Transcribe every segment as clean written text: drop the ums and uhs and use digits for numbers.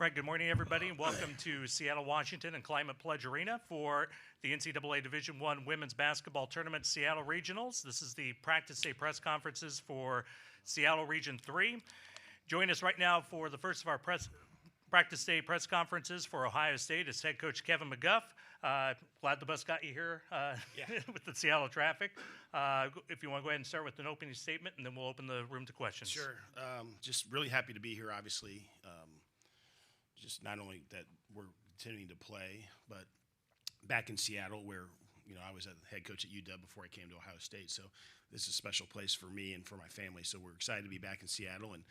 Right, good morning, everybody, and welcome to Seattle, Washington, and Climate Pledge Arena for the NCAA Division I Women's Basketball Tournament Seattle Regionals. This is the practice day press conferences for Seattle Region 3. Join us right now for the first of our practice day press conferences for Ohio State is head coach Kevin McGuff. Glad the bus got you here with the Seattle traffic. If you want to go ahead and start with an opening statement, and then we'll open the room to questions. Sure. Just really happy to be here, obviously. Just not only that we're continuing to play, but back in Seattle where, I was a head coach at UW before I came to Ohio State. So this is a special place for me and for my family. So we're excited to be back in Seattle and,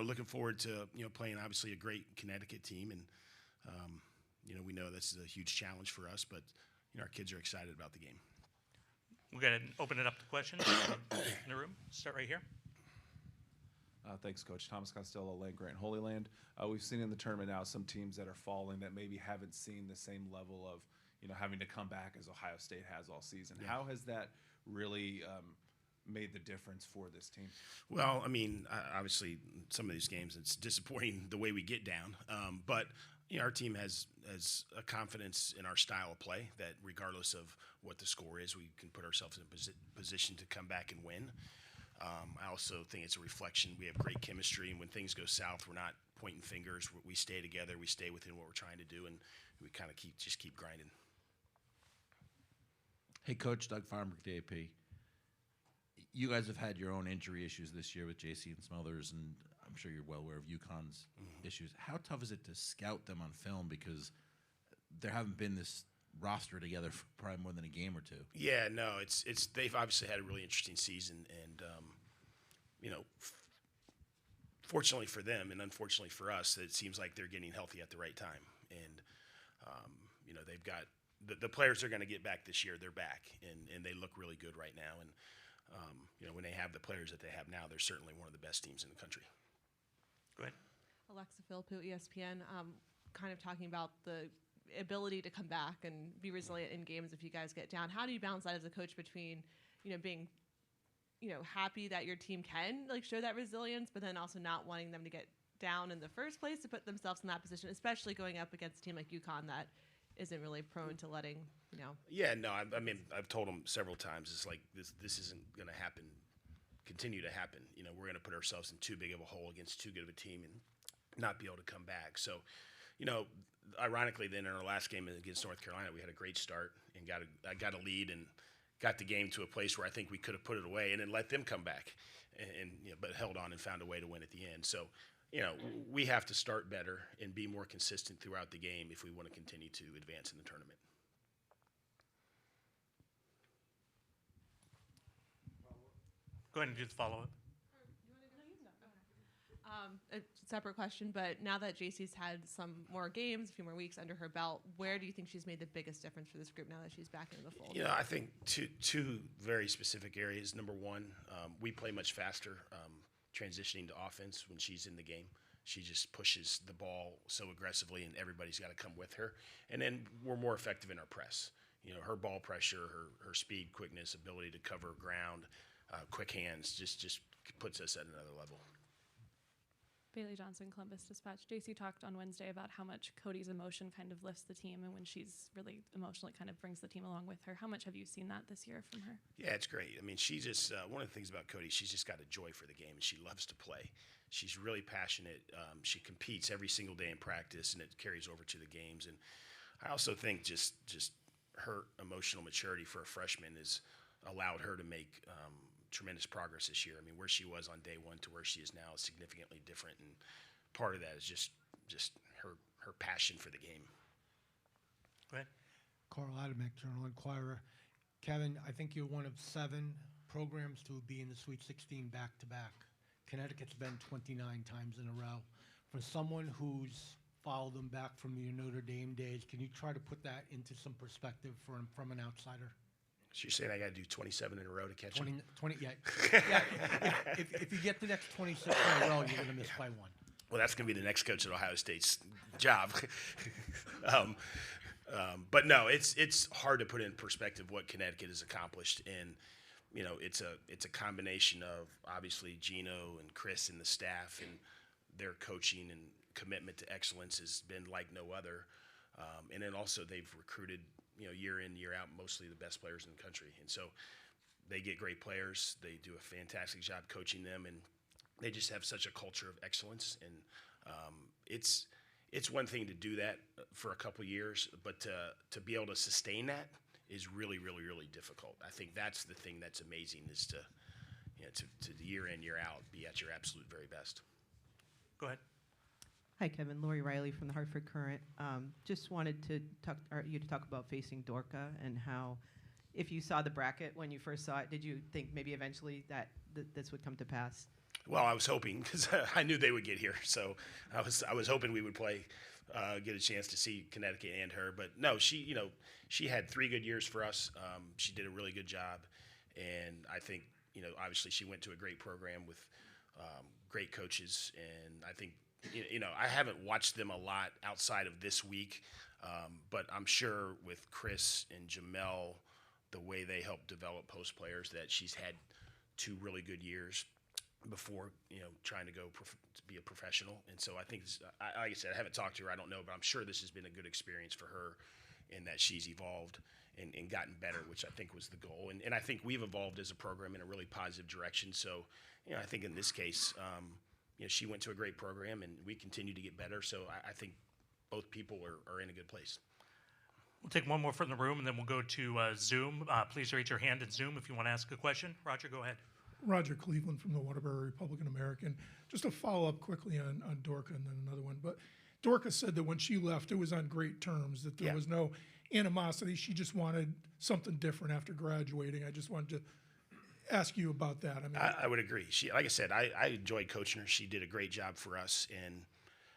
looking forward to, playing obviously a great Connecticut team. And, we know this is a huge challenge for us, but, our kids are excited about the game. We're going to open it up to questions in the room. Start right here. Thanks, Coach. Thomas Costello, Land Grant, Holy Land. We've seen in the tournament now some teams that are falling that maybe haven't seen the same level of, having to come back as Ohio State has all season. Yeah. How has that really made the difference for this team? Well, obviously some of these games, it's disappointing the way we get down. But, our team has a confidence in our style of play that regardless of what the score is, we can put ourselves in a position to come back and win. I also think it's a reflection. We have great chemistry, and when things go south, we're not pointing fingers. We stay together. We stay within what we're trying to do, and we kind of keep grinding. Hey, Coach, Doug Farnberg, DAP. You guys have had your own injury issues this year with JC and some others, and I'm sure you're well aware of UConn's issues. How tough is it to scout them on film, because there haven't been this roster together for probably more than a game or two? Yeah, no, it's they've obviously had a really interesting season, and fortunately for them and unfortunately for us, it seems like they're getting healthy at the right time, and they've got the players are going to get back this year. They're back, and they look really good right now, and when they have the players that they have now, they're certainly one of the best teams in the country. Go ahead. Alexa Philippou, ESPN, kind of talking about the ability to come back and be resilient in games if you guys get down. How do you balance that as a coach between, being, happy that your team can show that resilience, but then also not wanting them to get down in the first place to put themselves in that position, especially going up against a team like UConn that isn't really prone to letting, Yeah, no, I've told them several times, it's like this isn't going to happen, continue to happen. We're going to put ourselves in too big of a hole against too good of a team and not be able to come back. So, ironically, then in our last game against North Carolina, we had a great start and I got a lead and got the game to a place where I think we could have put it away and then let them come back, but held on and found a way to win at the end. So, we have to start better and be more consistent throughout the game if we want to continue to advance in the tournament. Go ahead and do the follow-up. A separate question, but now that JC's had some more games, a few more weeks under her belt, where do you think she's made the biggest difference for this group now that she's back into the fold? I think two very specific areas. Number one, we play much faster, transitioning to offense when she's in the game. She just pushes the ball so aggressively, and everybody's got to come with her. And then we're more effective in our press. Her ball pressure, her speed, quickness, ability to cover ground, quick hands, just puts us at another level. Bailey Johnson, Columbus Dispatch. JC talked on Wednesday about how much Cody's emotion kind of lifts the team, and when she's really emotional, it kind of brings the team along with her. How much have you seen that this year from her? Yeah, it's great. She just one of the things about Cody, she's just got a joy for the game, and she loves to play. She's really passionate. She competes every single day in practice, and it carries over to the games. And I also think just her emotional maturity for a freshman has allowed her to make tremendous progress this year. Where she was on day one to where she is now is significantly different, and part of that is just her passion for the game. Go ahead. Carl Adamek, Journal Inquirer. Kevin, I think you're one of 7 programs to be in the Sweet 16 back-to-back. Connecticut's been 29 times in a row. For someone who's followed them back from your Notre Dame days, can you try to put that into some perspective from an outsider? So you're saying I got to do 27 in a row to catch them? 20, yeah. If you get the next 26 in a row, you're going to miss by 1. Well, that's going to be the next coach at Ohio State's job. But no, it's hard to put in perspective what Connecticut has accomplished, and it's a combination of obviously Gino and Chris and the staff and their coaching and commitment to excellence has been like no other. And then also they've recruited, year in, year out, mostly the best players in the country. And so they get great players. They do a fantastic job coaching them, and they just have such a culture of excellence. And it's one thing to do that for a couple years, but to be able to sustain that is really, really, really difficult. I think that's the thing that's amazing is to year in, year out, be at your absolute very best. Go ahead. Hi, Kevin. Lori Riley from the Hartford Courant. Just wanted to talk about facing Dorca and how, if you saw the bracket when you first saw it, did you think maybe eventually that this would come to pass? Well, I was hoping because I knew they would get here, so I was hoping we would play, get a chance to see Connecticut and her. But no, she had 3 good years for us. She did a really good job, and I think obviously she went to a great program with great coaches, and I think. I haven't watched them a lot outside of this week, but I'm sure with Chris and Jamel, the way they help develop post players, that she's had 2 really good years before, trying to go to be a professional. And so I think, like I said, I haven't talked to her, I don't know, but I'm sure this has been a good experience for her in that she's evolved and gotten better, which I think was the goal. And I think we've evolved as a program in a really positive direction. So, I think in this case, she went to a great program, and we continue to get better. So I think both people are in a good place. We'll take one more from the room, and then we'll go to Zoom. Please raise your hand in Zoom if you want to ask a question. Roger, go ahead. Roger Cleveland from the Waterbury Republican American. Just a follow-up quickly on Dorca and then another one. But Dorca said that when she left, it was on great terms, that there was no animosity. She just wanted something different after graduating. I just wanted to ask you about that. I would agree. She, like I said, I enjoyed coaching her. She did a great job for us, and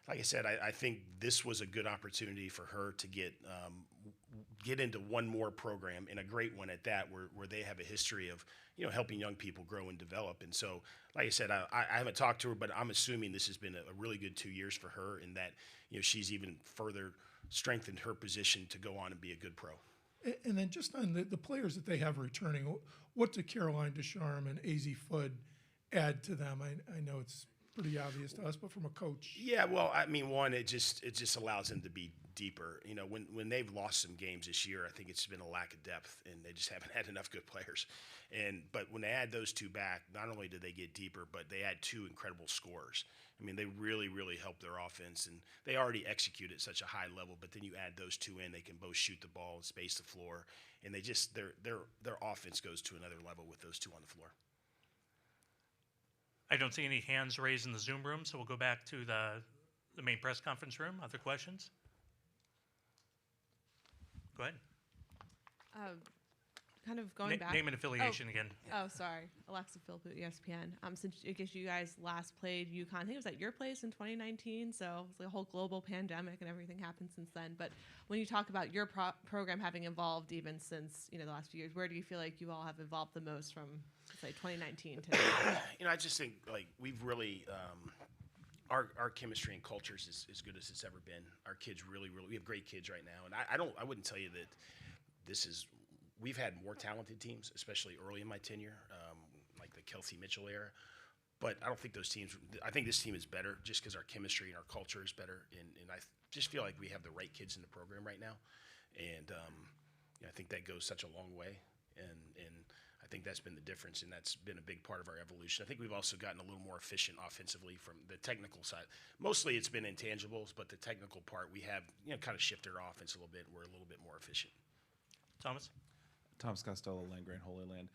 like I said, I think this was a good opportunity for her to get into one more program, and a great one at that, where they have a history of helping young people grow and develop. And so, like I said, I haven't talked to her, but I'm assuming this has been a really good 2 years for her, and that she's even further strengthened her position to go on and be a good pro. And then just on the players that they have returning, what do Caroline Ducharme and AZ Fudd add to them? I know it's pretty obvious to us, but from a coach. Yeah, well, one, it just allows them to be deeper. When they've lost some games this year, I think it's been a lack of depth, and they just haven't had enough good players. But when they add those 2 back, not only do they get deeper, but they add 2 incredible scorers. They really, really help their offense, and they already execute at such a high level. But then you add those 2 in, they can both shoot the ball and space the floor, and their offense goes to another level with those 2 on the floor. I don't see any hands raised in the Zoom room, so we'll go back to the main press conference room. Other questions? Go ahead. Kind of going back. Name and affiliation again. Oh, sorry. Alexa Philp at ESPN. Since I guess you guys last played UConn, I think it was at your place in 2019, so it's like a whole global pandemic and everything happened since then. But when you talk about your program having evolved even since the last few years, where do you feel like you all have evolved the most from, say, 2019 to now? I just think we've really our chemistry and culture is as good as it's ever been. Our kids really, we have great kids right now, and I wouldn't tell you that this is. We've had more talented teams, especially early in my tenure, like the Kelsey Mitchell era. But I don't think those teams. I think this team is better just because our chemistry and our culture is better, and I just feel like we have the right kids in the program right now, and I think that goes such a long way, and I think that's been the difference, and that's been a big part of our evolution. I think we've also gotten a little more efficient offensively from the technical side. Mostly it's been intangibles, but the technical part we have kind of shifted our offense a little bit. We're a little bit more efficient. Thomas? Thomas Costello, Land Grant Holy Land.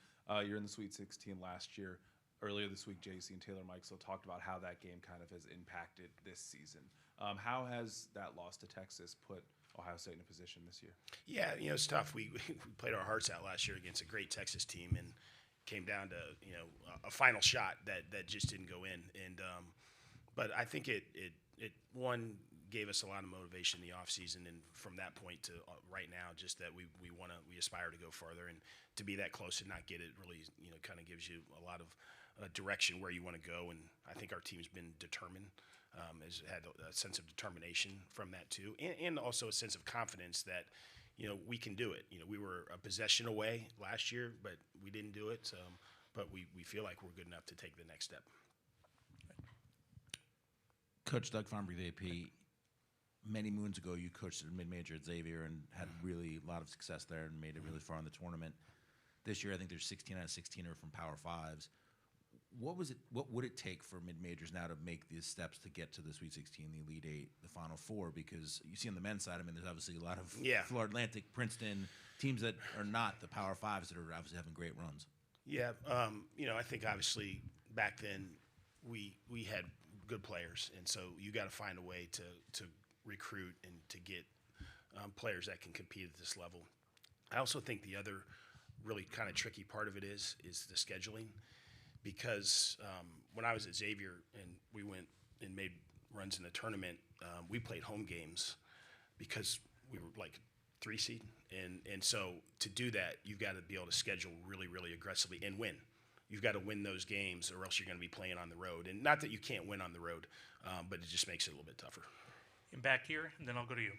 You're in the Sweet 16 last year. Earlier this week, JC and Taylor Mikesell talked about how that game kind of has impacted this season. How has that loss to Texas put Ohio State in a position this year? Yeah, it's tough. We played our hearts out last year against a great Texas team and came down to a final shot that just didn't go in. And but I think it gave us a lot of motivation in the offseason, and from that point to right now, just that we aspire to go farther, and to be that close and not get it really kind of gives you a lot of direction where you want to go. And I think our team's been determined, has had a sense of determination from that too, and also a sense of confidence that we can do it. We were a possession away last year, but we didn't do it. But we feel like we're good enough to take the next step. Coach Doug Fombrick, AP, many moons ago, you coached at mid-major at Xavier and had really a lot of success there and made it really far in the tournament. This year, I think there's 16 out of 16 are from Power Fives. What would it take for mid-majors now to make these steps to get to the Sweet 16, the Elite Eight, the Final Four? Because you see on the men's side, I mean, there's obviously a lot of Florida Atlantic, Princeton teams that are not the Power Fives that are obviously having great runs. Yeah, I think obviously back then we had good players, and so you got to find a way to recruit and to get players that can compete at this level. I also think the other really kind of tricky part of it is the scheduling, because when I was at Xavier and we went and made runs in the tournament, we played home games because we were like 3 seed, and so to do that, you've got to be able to schedule really, really aggressively and win. You've got to win those games, or else you're going to be playing on the road. And not that you can't win on the road, but it just makes it a little bit tougher. And back here, and then I'll go to you.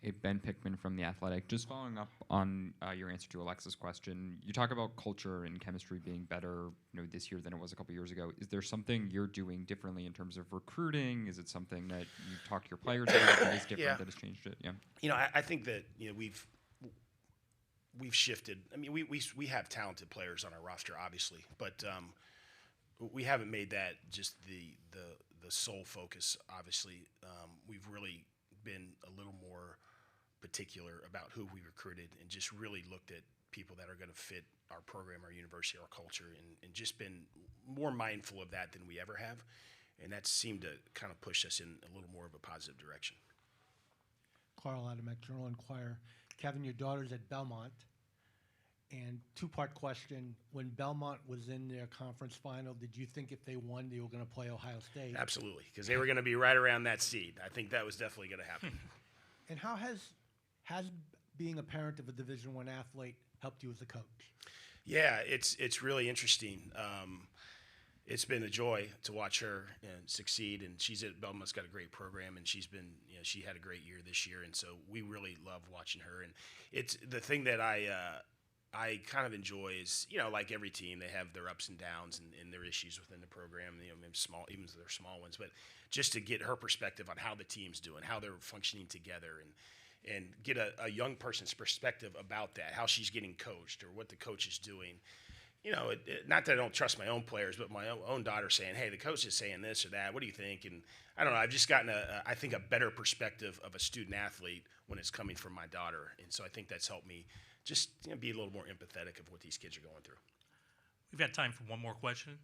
Hey, Ben Pickman from The Athletic. Just following up on your answer to Alexa's question, you talk about culture and chemistry being better, this year than it was a couple years ago. Is there something you're doing differently in terms of recruiting? Is it something that you talk to your players about that is different, that has changed it? Yeah. I think that we've shifted. I mean, we have talented players on our roster, obviously, but we haven't made that just the sole focus. Obviously, we've really been a little more particular about who we recruited and just really looked at people that are going to fit our program, our university, our culture, and just been more mindful of that than we ever have. And that seemed to kind of push us in a little more of a positive direction. Carl Adamek, Journal Enquirer. Kevin, your daughter's at Belmont. And two-part question. When Belmont was in their conference final, did you think if they won, they were going to play Ohio State? Absolutely, because they were going to be right around that seed. I think that was definitely going to happen. And how has being a parent of a Division I athlete helped you as a coach? Yeah, it's really interesting. It's been a joy to watch her succeed, and she's at Belmont's got a great program, and she's been she had a great year this year, and so we really love watching her. And it's the thing that I kind of enjoy is like every team, they have their ups and downs and their issues within the program. Maybe small, even though they're small ones, but just to get her perspective on how the team's doing, how they're functioning together, and get a young person's perspective about that, how she's getting coached or what the coach is doing. Not that I don't trust my own players, but my own daughter saying, hey, the coach is saying this or that. What do you think? And I don't know. I've just gotten, I think, a better perspective of a student athlete when it's coming from my daughter. And so I think that's helped me just be a little more empathetic of what these kids are going through. We've got time for one more question.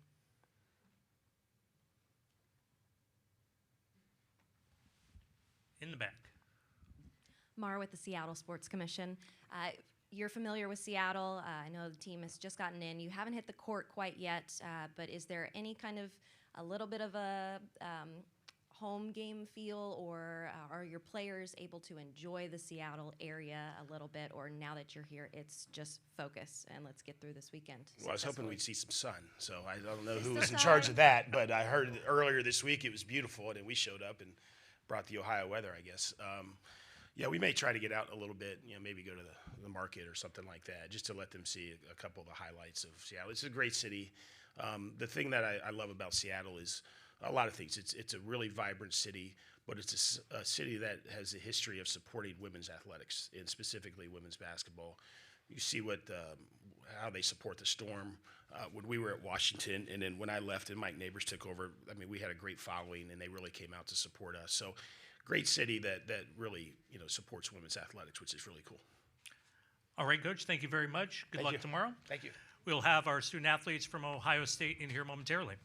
In the back. Mara with the Seattle Sports Commission. You're familiar with Seattle. I know the team has just gotten in. You haven't hit the court quite yet, but is there any kind of a little bit of a home game feel, or are your players able to enjoy the Seattle area a little bit, or now that you're here, it's just focus and let's get through this weekend? Well, I was hoping we'd see some sun, so I don't know who was in charge of that, but I heard earlier this week it was beautiful, and we showed up and brought the Ohio weather, I guess. Yeah, we may try to get out a little bit, maybe go to the market or something like that, just to let them see a couple of the highlights of Seattle. It's a great city. The thing that I love about Seattle is a lot of things. It's a really vibrant city, but it's a city that has a history of supporting women's athletics, and specifically women's basketball. You see how they support the Storm. When we were at Washington, and then when I left and Mike Neighbors took over, I mean, we had a great following, and they really came out to support us. So great city that really supports women's athletics, which is really cool. All right, Coach, thank you very much. Good luck tomorrow. Thank you. We'll have our student athletes from Ohio State in here momentarily.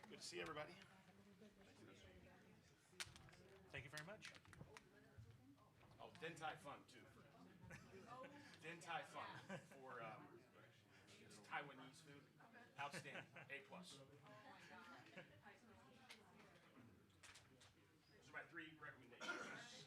Good to see everybody. Thank you very much. Oh, Den Tai Fun too. Den Tai Fun for Taiwanese food. Outstanding. A+. Those are my 3 recommendations.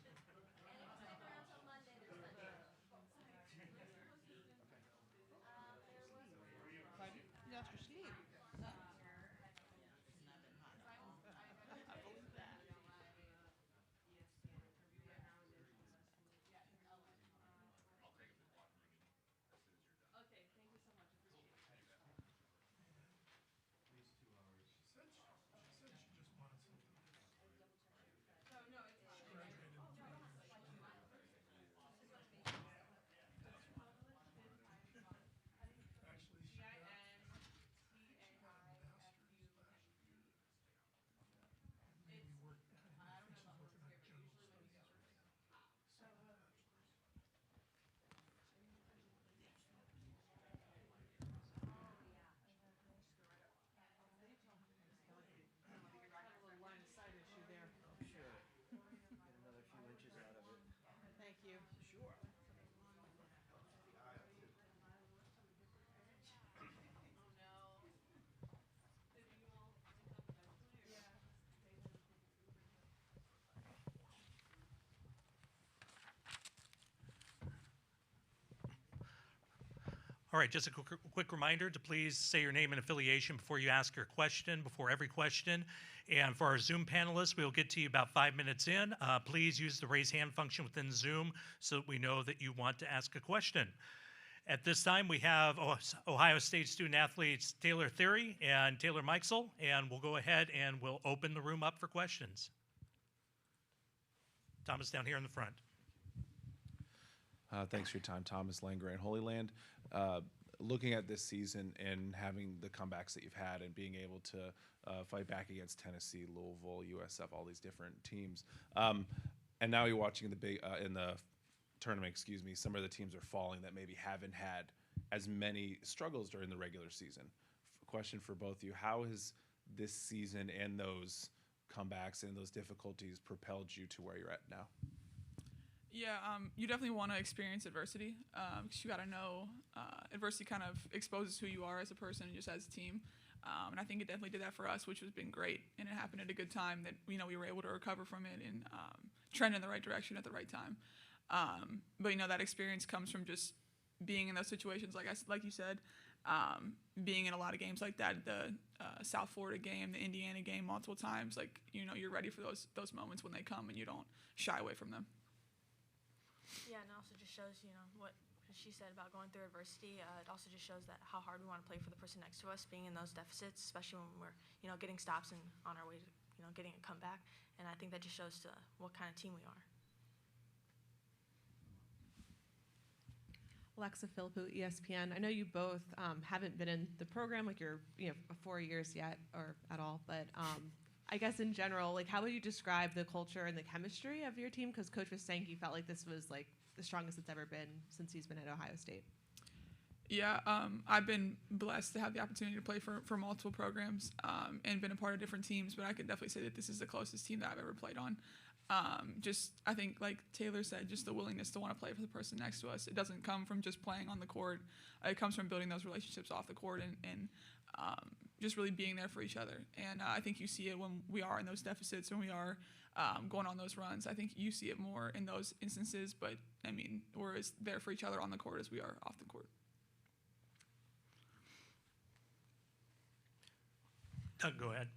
All right, just a quick reminder to please say your name and affiliation before you ask your question, before every question. And for our Zoom panelists, we'll get to you about 5 minutes in. Please use the raise hand function within Zoom so that we know that you want to ask a question. At this time, we have Ohio State student athletes Taylor Theory and Taylor Mikesell, and we'll go ahead and we'll open the room up for questions. Thomas down here in the front. Thanks for your time, Thomas Langray, Holy Land. Looking at this season and having the comebacks that you've had and being able to fight back against Tennessee, Louisville, USF, all these different teams, and now you're watching in the tournament, some of the teams are falling that maybe haven't had as many struggles during the regular season. Question for both of you: how has this season and those comebacks and those difficulties propelled you to where you're at now? Yeah, you definitely want to experience adversity because you got to know adversity kind of exposes who you are as a person and just as a team. And I think it definitely did that for us, which has been great. And it happened at a good time that we were able to recover from it and trend in the right direction at the right time. But that experience comes from just being in those situations, like you said, being in a lot of games like that, the South Florida game, the Indiana game, multiple times. You're ready for those moments when they come, and you don't shy away from them. Yeah, and it also just shows, what she said about going through adversity. It also just shows that how hard we want to play for the person next to us, being in those deficits, especially when we're, getting stops and on our way to, getting a comeback. And I think that just shows what kind of team we are. Alexa Philippou, ESPN. I know you both haven't been in the program you're 4 years yet or at all, but I guess in general, how would you describe the culture and the chemistry of your team? Because Coach was saying he felt like this was the strongest it's ever been since he's been at Ohio State. Yeah, I've been blessed to have the opportunity to play for multiple programs and been a part of different teams, but I could definitely say that this is the closest team that I've ever played on. I think, like Taylor said, just the willingness to want to play for the person next to us. It doesn't come from just playing on the court. It comes from building those relationships off the court and just really being there for each other. And I think you see it when we are in those deficits, when we are going on those runs. I think you see it more in those instances, but, we're as there for each other on the court as we are off the court. Doug, go ahead.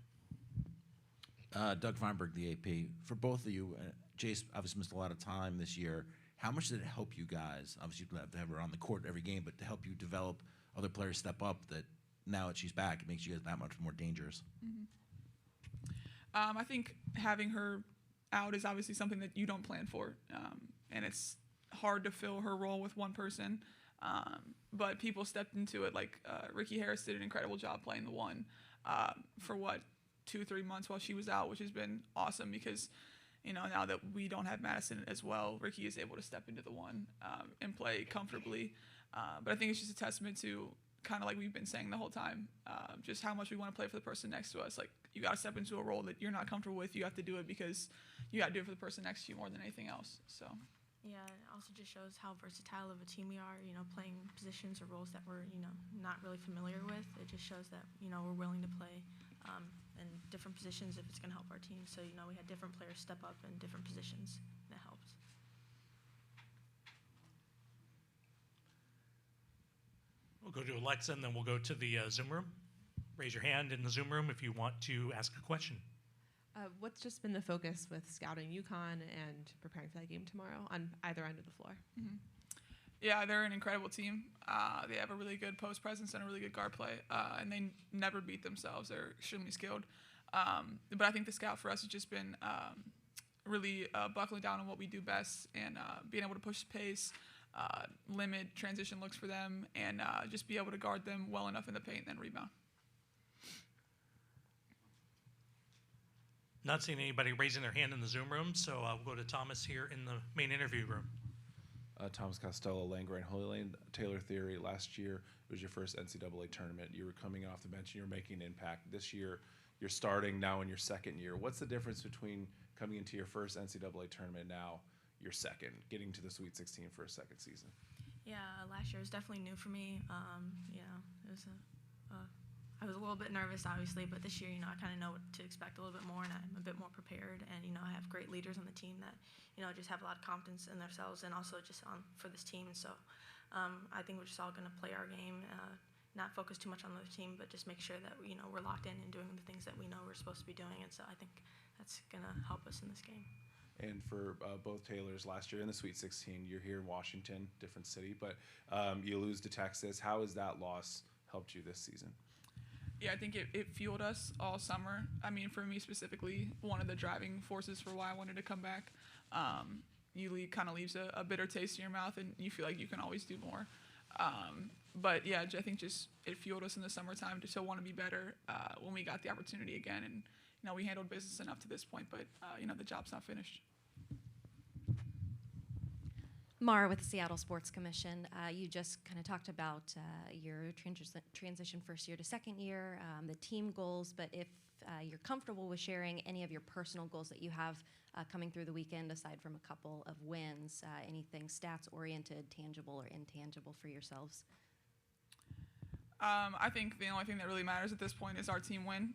Doug Feinberg, the AP. For both of you, Jace obviously missed a lot of time this year. How much did it help you guys? Obviously, you'd have to have her on the court every game, but to help you develop other players step up, that now that she's back, it makes you guys that much more dangerous. Mm-hmm. I think having her out is obviously something that you don't plan for, and it's hard to fill her role with one person. But people stepped into it. Ricky Harris did an incredible job playing the one for 2-3 months while she was out, which has been awesome because, now that we don't have Madison as well, Ricky is able to step into the one and play comfortably. But I think it's just a testament to kind of like we've been saying the whole time, just how much we want to play for the person next to us. You got to step into a role that you're not comfortable with. You have to do it because you got to do it for the person next to you more than anything else. So. Yeah, it also just shows how versatile of a team we are, playing positions or roles that we're, not really familiar with. It just shows that, we're willing to play in different positions if it's going to help our team. So, we had different players step up in different positions. That helps. We'll go to Alexa, and then we'll go to the Zoom room. Raise your hand in the Zoom room if you want to ask a question. What's just been the focus with scouting UConn and preparing for that game tomorrow on either end of the floor? Mm-hmm. Yeah, they're an incredible team. They have a really good post presence and a really good guard play, and they never beat themselves. They're extremely skilled. But I think the scout for us has just been really buckling down on what we do best and being able to push the pace, limit transition looks for them, and just be able to guard them well enough in the paint and then rebound. Not seeing anybody raising their hand in the Zoom room, so we'll go to Thomas here in the main interview room. Thomas Costello, Langray, Holy Land. Taylor Theory, last year it was your first NCAA tournament. You were coming off the bench and you were making an impact. This year you're starting now in your second year. What's the difference between coming into your first NCAA tournament now, your second, getting to the Sweet 16 for a second season? Yeah, last year was definitely new for me. It was I was a little bit nervous, obviously, but this year, I kind of know what to expect a little bit more, and I'm a bit more prepared. And, I have great leaders on the team that, just have a lot of confidence in themselves and also just for this team. And so I think we're just all going to play our game, not focus too much on the other team, but just make sure that we're locked in and doing the things that we know we're supposed to be doing. And so I think that's going to help us in this game. And for both Taylors last year in the Sweet 16, you're here in Washington, different city, but you lose to Texas. How has that loss helped you this season? Yeah, I think it fueled us all summer. I mean, for me specifically, one of the driving forces for why I wanted to come back. Kind of leaves a bitter taste in your mouth, and you feel like you can always do more. But yeah, I think just it fueled us in the summertime to want to be better when we got the opportunity again. And we handled business enough to this point, but the job's not finished. Mara with the Seattle Sports Commission. You just kind of talked about your transition first year to second year, the team goals, but if you're comfortable with sharing any of your personal goals that you have coming through the weekend, aside from a couple of wins, anything stats-oriented, tangible or intangible for yourselves? I think the only thing that really matters at this point is our team win.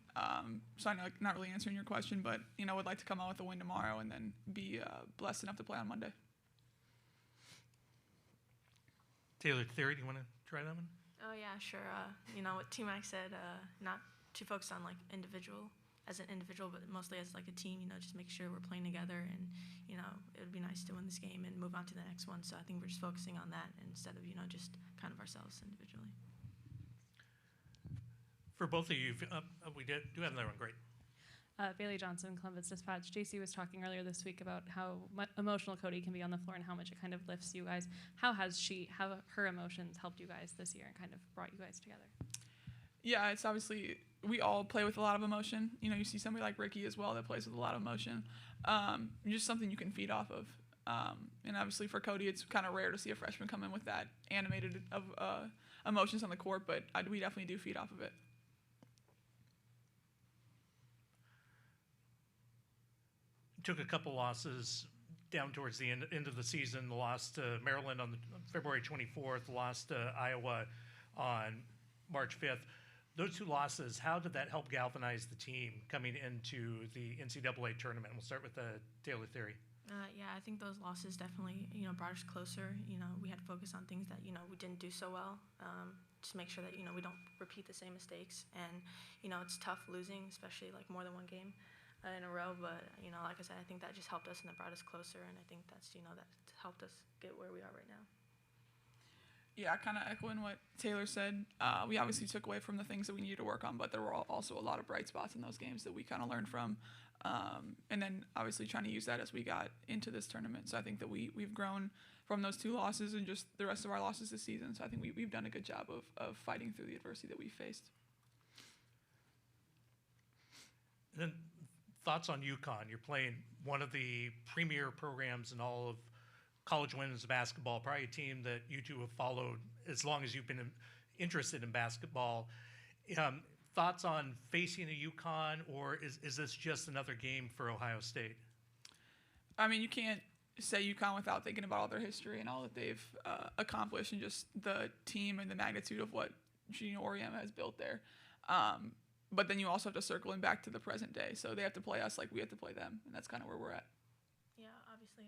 So I know not really answering your question, but would like to come out with a win tomorrow and then be blessed enough to play on Monday. Taylor Theory, do you want to try that one? Oh yeah, sure. What T-Mac said, not too focused on like as an individual, but mostly as like a team. Just make sure we're playing together, and it would be nice to win this game and move on to the next one. So I think we're just focusing on that instead of just kind of ourselves individually. For both of you, we do have another one. Great. Bailey Johnson, Columbus Dispatch. JC was talking earlier this week about how emotional Cody can be on the floor and how much it kind of lifts you guys. How have her emotions helped you guys this year and kind of brought you guys together? Yeah, it's obviously, we all play with a lot of emotion. You see somebody like Ricky as well that plays with a lot of emotion. Just something you can feed off of. And obviously for Cody, it's kind of rare to see a freshman come in with that animated of emotions on the court, but we definitely do feed off of it. Took a couple losses down towards the end of the season. The loss to Maryland on February 24th, lost to Iowa on March 5th. Those two losses, how did that help galvanize the team coming into the NCAA tournament? We'll start with the Taylor Theory. Yeah, I think those losses definitely, brought us closer. We had to focus on things that, we didn't do so well. Just make sure that, we don't repeat the same mistakes. And, it's tough losing, especially like more than one game in a row, but like I said, I think that just helped us and that brought us closer, and I think that's that helped us get where we are right now. Yeah, kind of echoing what Taylor said. We obviously took away from the things that we needed to work on, but there were also a lot of bright spots in those games that we kind of learned from, and then obviously trying to use that as we got into this tournament. So I think that we've grown from those two losses and just the rest of our losses this season. So I think we've done a good job of fighting through the adversity that we faced. And then thoughts on UConn? You're playing one of the premier programs in all of college women's basketball, probably a team that you two have followed as long as you've been interested in basketball. Thoughts on facing a UConn, or is this just another game for Ohio State? I mean, you can't say UConn without thinking about all their history and all that they've accomplished and just the team and the magnitude of what Junior Oriem has built there. But then you also have to circle in back to the present day. So they have to play us like we have to play them, and that's kind of where we're at. Yeah, obviously,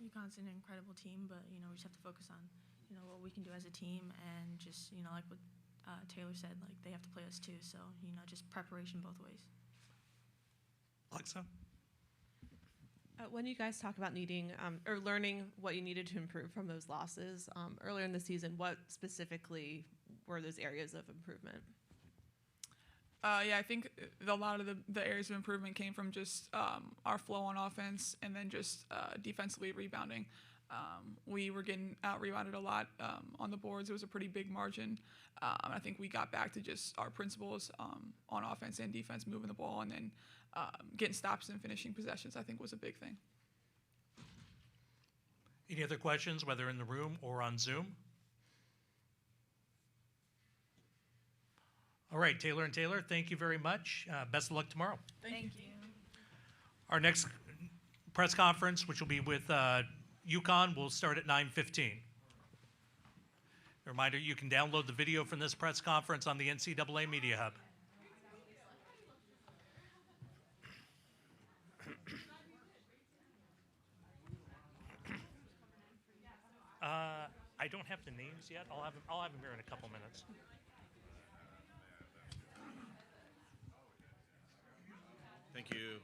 UConn's an incredible team, but we just have to focus on what we can do as a team, and just like what Taylor said, like they have to play us too. So just preparation both ways. Alexa? When you guys talk about needing or learning what you needed to improve from those losses earlier in the season, what specifically were those areas of improvement? Yeah, I think a lot of the areas of improvement came from just our flow on offense and then just defensively rebounding. We were getting out-rebounded a lot on the boards. It was a pretty big margin. I think we got back to just our principles on offense and defense, moving the ball, and then getting stops and finishing possessions, I think, was a big thing. Any other questions, whether in the room or on Zoom? All right, Taylor and Taylor, thank you very much. Best of luck tomorrow. Thank you. Our next press conference, which will be with UConn, will start at 9:15. A reminder, you can download the video from this press conference on the NCAA Media Hub. I don't don't have the names yet. I'll have them here in a couple minutes. Thank you.